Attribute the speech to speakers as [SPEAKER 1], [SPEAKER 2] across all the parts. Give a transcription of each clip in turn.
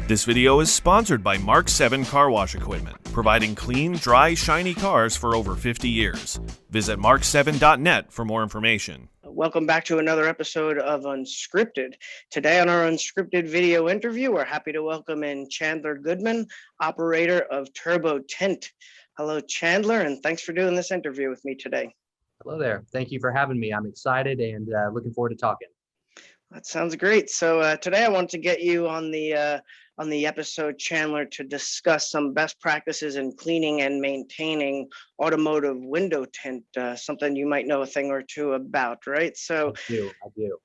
[SPEAKER 1] This video is sponsored by Mark 7 Car Wash Equipment, providing clean, dry, shiny cars for over 50 years. Visit mark7.net for more information.
[SPEAKER 2] Welcome back to another episode of Unscripted. Today on our Unscripted video interview, we're happy to welcome in Chandler Goodman, operator of Turbo Tint. Hello, Chandler, and thanks for doing this interview with me today.
[SPEAKER 3] Hello there. Thank you for having me. I'm excited and looking forward to talking.
[SPEAKER 2] That sounds great. So today I want to get you on the episode, Chandler, to discuss some best practices in cleaning and maintaining automotive window tint, something you might know a thing or two about, right? So
[SPEAKER 3] I do.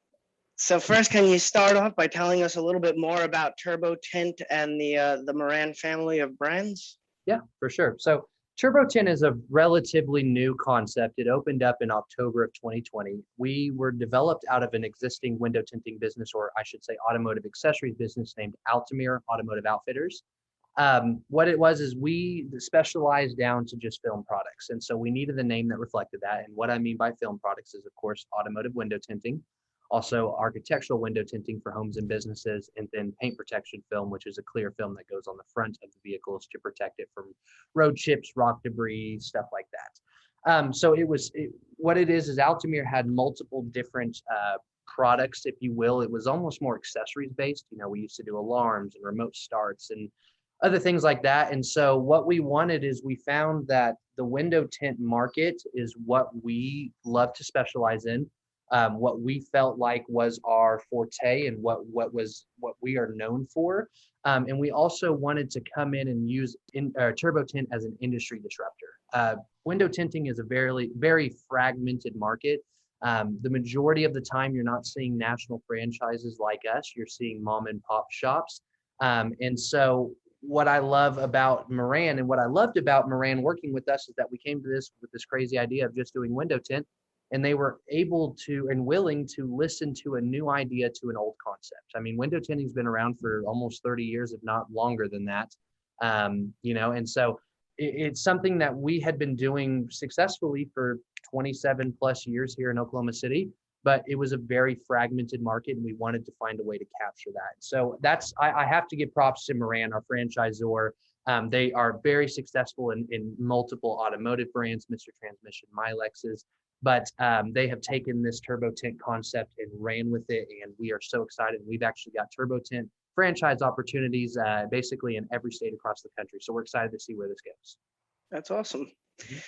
[SPEAKER 2] So first, can you start off by telling us a little bit more about Turbo Tint and the Moran family of brands?
[SPEAKER 3] Yeah, for sure. So Turbo Tint is a relatively new concept. It opened up in October of 2020. We were developed out of an existing window tinting business, or I should say automotive accessories business named Automotive Automotive Outfitters. What it was is we specialized down to just film products. And so we needed the name that reflected that. And what I mean by film products is, of course, automotive window tinting, also architectural window tinting for homes and businesses, and then paint protection film, which is a clear film that goes on the front of the vehicles to protect it from road chips, rock debris, stuff like that. So what it is Altamir had multiple different products, if you will. It was almost more accessories based. You know, we used to do alarms and remote starts and other things like that. And so what we wanted is we found that the window tint market is what we love to specialize in. What we felt like was our forte and what we are known for. And we also wanted to come in and use Turbo Tint as an industry disruptor. Window tinting is a very fragmented market. The majority of the time, you're not seeing national franchises like us. You're seeing mom and pop shops. And so what I love about Moran and what I loved about Moran working with us is that we came to this with this crazy idea of just doing window tint. And they were able to and willing to listen to a new idea to an old concept. I mean, window tinting's been around for almost 30 years, if not longer than that. And so it's something that we had been doing successfully for 27 plus years here in Oklahoma City, but it was a very fragmented market and we wanted to find a way to capture that. So I have to give props to Moran, our franchisor. They are very successful in multiple automotive brands, Mr. Transmission, Milex's. But they have taken this Turbo Tint concept and ran with it, and we are so excited. We've actually got Turbo Tint franchise opportunities basically in every state across the country. So we're excited to see where this goes.
[SPEAKER 2] That's awesome. Mm-hmm.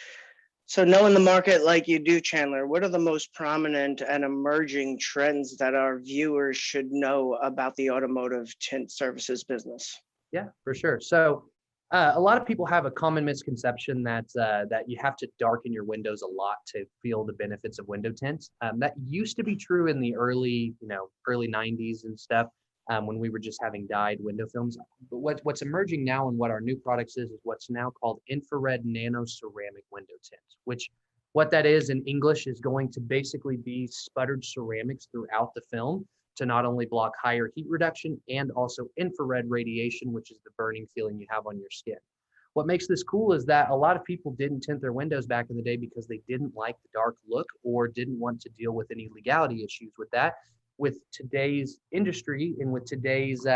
[SPEAKER 2] So knowing the market like you do, Chandler, what are the most prominent and emerging trends that our viewers should know about the automotive tint services business?
[SPEAKER 3] Yeah, for sure. So a lot of people have a common misconception that you have to darken your windows a lot to feel the benefits of window tint. That used to be true in the early 90s and stuff when we were just having dyed window films. But what's emerging now and what our new products is what's now called infrared nano ceramic window tint, which what that is in English is going to basically be sputtered ceramics throughout the film to not only block higher heat reduction and also infrared radiation, which is the burning feeling you have on your skin. What makes this cool is that a lot of people didn't tint their windows back in the day because they didn't like the dark look or didn't want to deal with any legality issues with that. With today's industry and with today's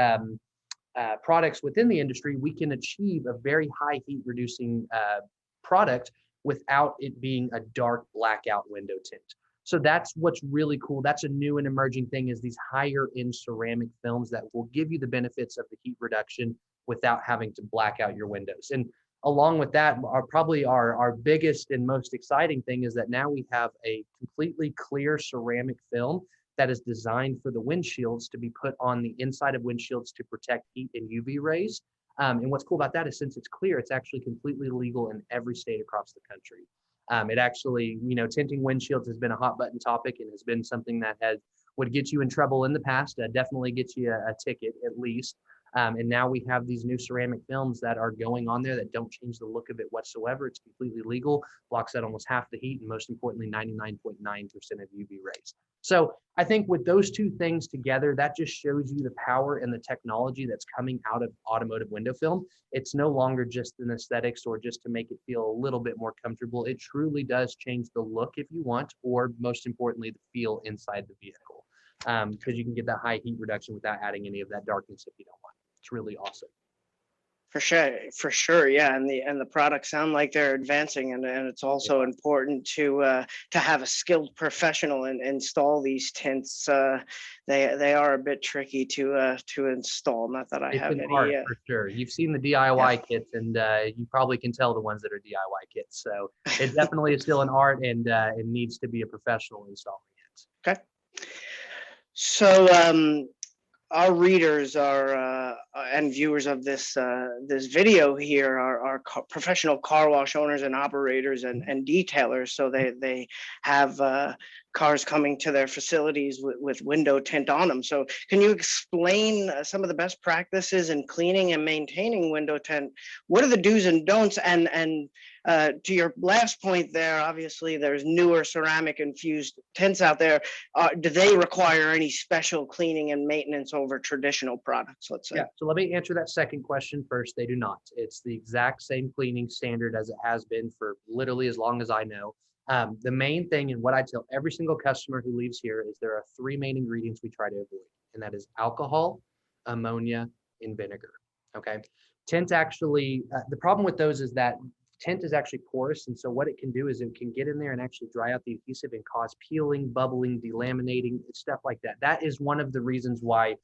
[SPEAKER 3] products within the industry, we can achieve a very high heat reducing product without it being a dark blackout window tint. So that's what's really cool. That's a new and emerging thing is these higher end ceramic films that will give you the benefits of the heat reduction without having to black out your windows. And along with that, our biggest and most exciting thing is that now we have a completely clear ceramic film that is designed for the windshields to be put on the inside of windshields to protect heat and UV rays. And what's cool about that is since it's clear, it's actually completely legal in every state across the country. It actually, tinting windshields has been a hot button topic and has been something that would get you in trouble in the past, definitely gets you a ticket at least. And now we have these new ceramic films that are going on there that don't change the look of it whatsoever. It's completely legal, blocks out almost half the heat, and most importantly, 99.9% of UV rays. So I think with those two things together, that just shows you the power and the technology that's coming out of automotive window film. It's no longer just an aesthetics or just to make it feel a little bit more comfortable. It truly does change the look if you want, or most importantly, the feel inside the vehicle. Because you can get that high heat reduction without adding any of that darkness if you don't want. it's really awesome.
[SPEAKER 2] For sure, yeah, and the products sound like they're advancing, and it's also important to have a skilled professional and install these tints. They are a bit tricky to install. Not that I
[SPEAKER 3] It's
[SPEAKER 2] have
[SPEAKER 3] an
[SPEAKER 2] any.
[SPEAKER 3] art for sure. You've seen the DIY kits, and you probably can tell the ones that are DIY kits. So it definitely is still an art, and it needs to be a professional installing it.
[SPEAKER 2] Okay. So our readers and viewers of this video here are professional car wash owners and operators and detailers. So they have cars coming to their facilities with window tint on them. So can you explain some of the best practices in cleaning and maintaining window tint? What are the do's and don'ts? And to your last point there, obviously there's newer ceramic infused tints out there. Do they require any special cleaning and maintenance over traditional products, let's say?
[SPEAKER 3] Yeah, so let me answer that second question first. They do not. It's the exact same cleaning standard as it has been for literally as long as I know. The main thing, and what I tell every single customer who leaves here, is there are 3 main ingredients we try to avoid, and that is alcohol, ammonia, and vinegar. Okay. Tint actually, the problem with those is that tint is actually porous, and so what it can do is it can get in there and actually dry out the adhesive and cause peeling, bubbling, delaminating, stuff like that. That is one of the reasons why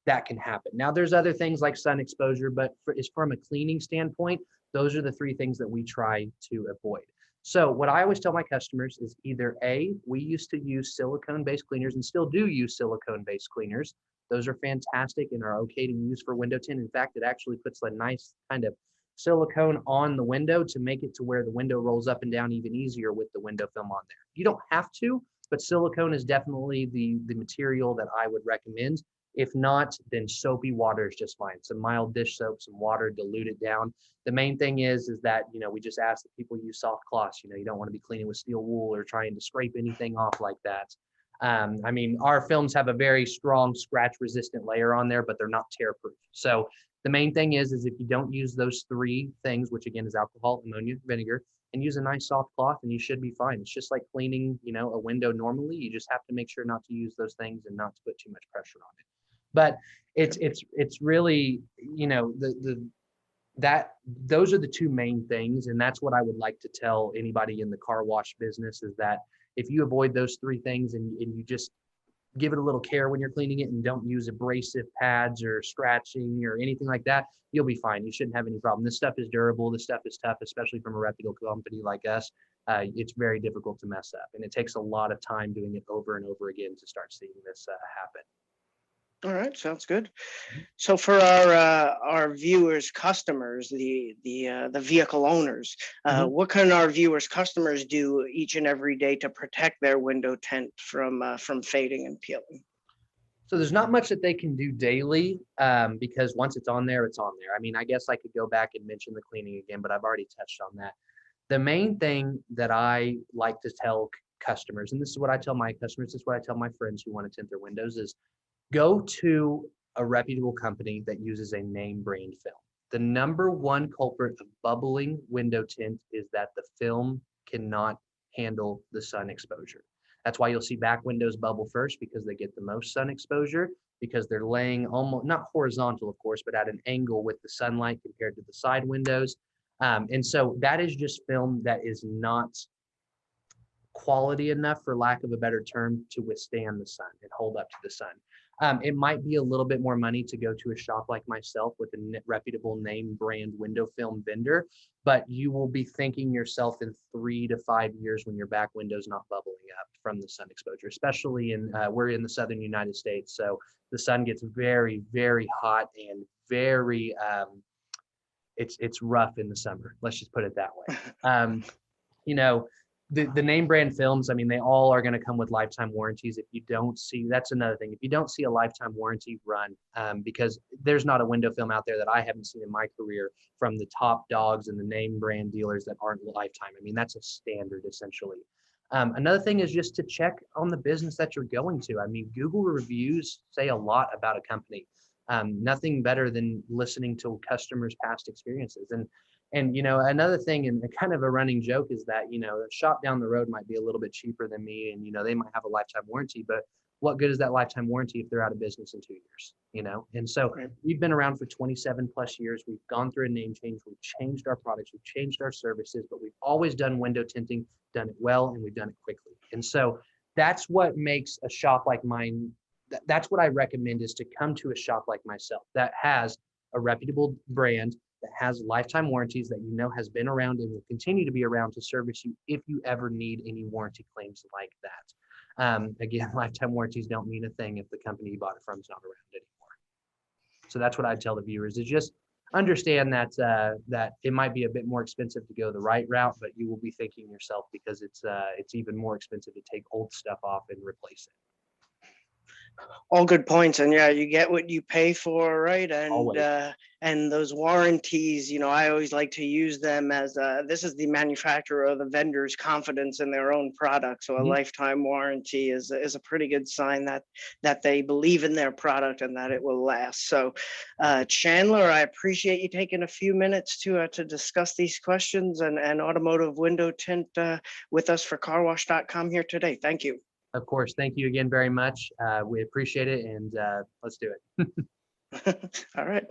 [SPEAKER 3] that can happen. Now, there's other things like sun exposure, but from a cleaning standpoint, those are the 3 things that we try to avoid. So what I always tell my customers is either A, we used to use silicone-based cleaners and still do use silicone-based cleaners. Those are fantastic and are okay to use for window tint. In fact, it actually puts a nice kind of silicone on the window to make it to where the window rolls up and down even easier with the window film on there. You don't have to, but silicone is definitely the material that I would recommend. If not, then soapy water is just fine. Some mild dish soap, some water, dilute it down. The main thing is that, we just ask that people use soft cloths. You don't want to be cleaning with steel wool or trying to scrape anything off like that. Our films have a very strong scratch resistant layer on there, but they're not tear proof. So the main thing is if you don't use those 3 things, which again is alcohol, ammonia, vinegar, and use a nice soft cloth, and you should be fine. It's just like cleaning, a window normally. You just have to make sure not to use those things and not to put too much pressure on it. But it's really, those are the 2 main things, and that's what I would like to tell anybody in the car wash business is that if you avoid those 3 things and you just give it a little care when you're cleaning it and don't use abrasive pads or scratching or anything like that, you'll be fine. You shouldn't have any problem. This stuff is durable. This stuff is tough, especially from a reputable company like us. It's very difficult to mess up, and it takes a lot of time doing it over and over again to start seeing this happen.
[SPEAKER 2] All right, sounds good. So for our viewers, customers, the vehicle owners, what can our viewers, customers do each and every day to protect their window tint from fading and peeling?
[SPEAKER 3] So there's not much that they can do daily because once it's on there, it's on there. I guess I could go back and mention the cleaning again, but I've already touched on that. The main thing that I like to tell customers, and this is what I tell my customers, this is what I tell my friends who want to tint their windows, is go to a reputable company that uses a name brand film. The number 1 culprit of bubbling window tint is that the film cannot handle the sun exposure. That's why you'll see back windows bubble first, because they get the most sun exposure, because they're laying almost, not horizontal, of course, but at an angle with the sunlight compared to the side windows. And so that is just film that is not quality enough, for lack of a better term, to withstand the sun and hold up to the sun. It might be a little bit more money to go to a shop like myself with a reputable name brand window film vendor, but you will be thanking yourself in 3 to 5 years when your back window's not bubbling up from the sun exposure, especially we're in the southern United States. So the sun gets very, very hot and very, it's rough in the summer. Let's just put it that way. The name brand films, they all are going to come with lifetime warranties. If you don't see, that's another thing. If you don't see a lifetime warranty, run, because there's not a window film out there that I haven't seen in my career from the top dogs and the name brand dealers that aren't lifetime. That's a standard essentially. Another thing is just to check on the business that you're going to. Google reviews say a lot about a company. Nothing better than listening to customers' past experiences. And another thing, and kind of a running joke, is that, a shop down the road might be a little bit cheaper than me, and, they might have a lifetime warranty, but what good is that lifetime warranty if they're out of business in 2 years, you know? And so
[SPEAKER 2] Right.
[SPEAKER 3] we've been around for 27 plus years. We've gone through a name change. We've changed our products. We've changed our services, but we've always done window tinting, done it well, and we've done it quickly. And so that's what makes a shop like mine. That's what I recommend, is to come to a shop like myself that has a reputable brand, that has lifetime warranties, that you know has been around and will continue to be around to service you if you ever need any warranty claims like that. Again, lifetime warranties don't mean a thing if the company you bought it from is not around anymore. So that's what I'd tell the viewers, is just understand that that it might be a bit more expensive to go the right route, but you will be thanking yourself, because it's even more expensive to take old stuff off and replace it.
[SPEAKER 2] All good points, and yeah, you get what you pay for, right?
[SPEAKER 3] Always.
[SPEAKER 2] And those warranties, I always like to use them as this is the manufacturer or the vendor's confidence in their own product. So a
[SPEAKER 3] Mhm.
[SPEAKER 2] lifetime warranty is a pretty good sign that they believe in their product and that it will last. So, Chandler, I appreciate you taking a few minutes to discuss these questions and automotive window tint with us for carwash.com here today. Thank you.
[SPEAKER 3] Of course, thank you again very much. We appreciate it, and let's do it.
[SPEAKER 2] All right.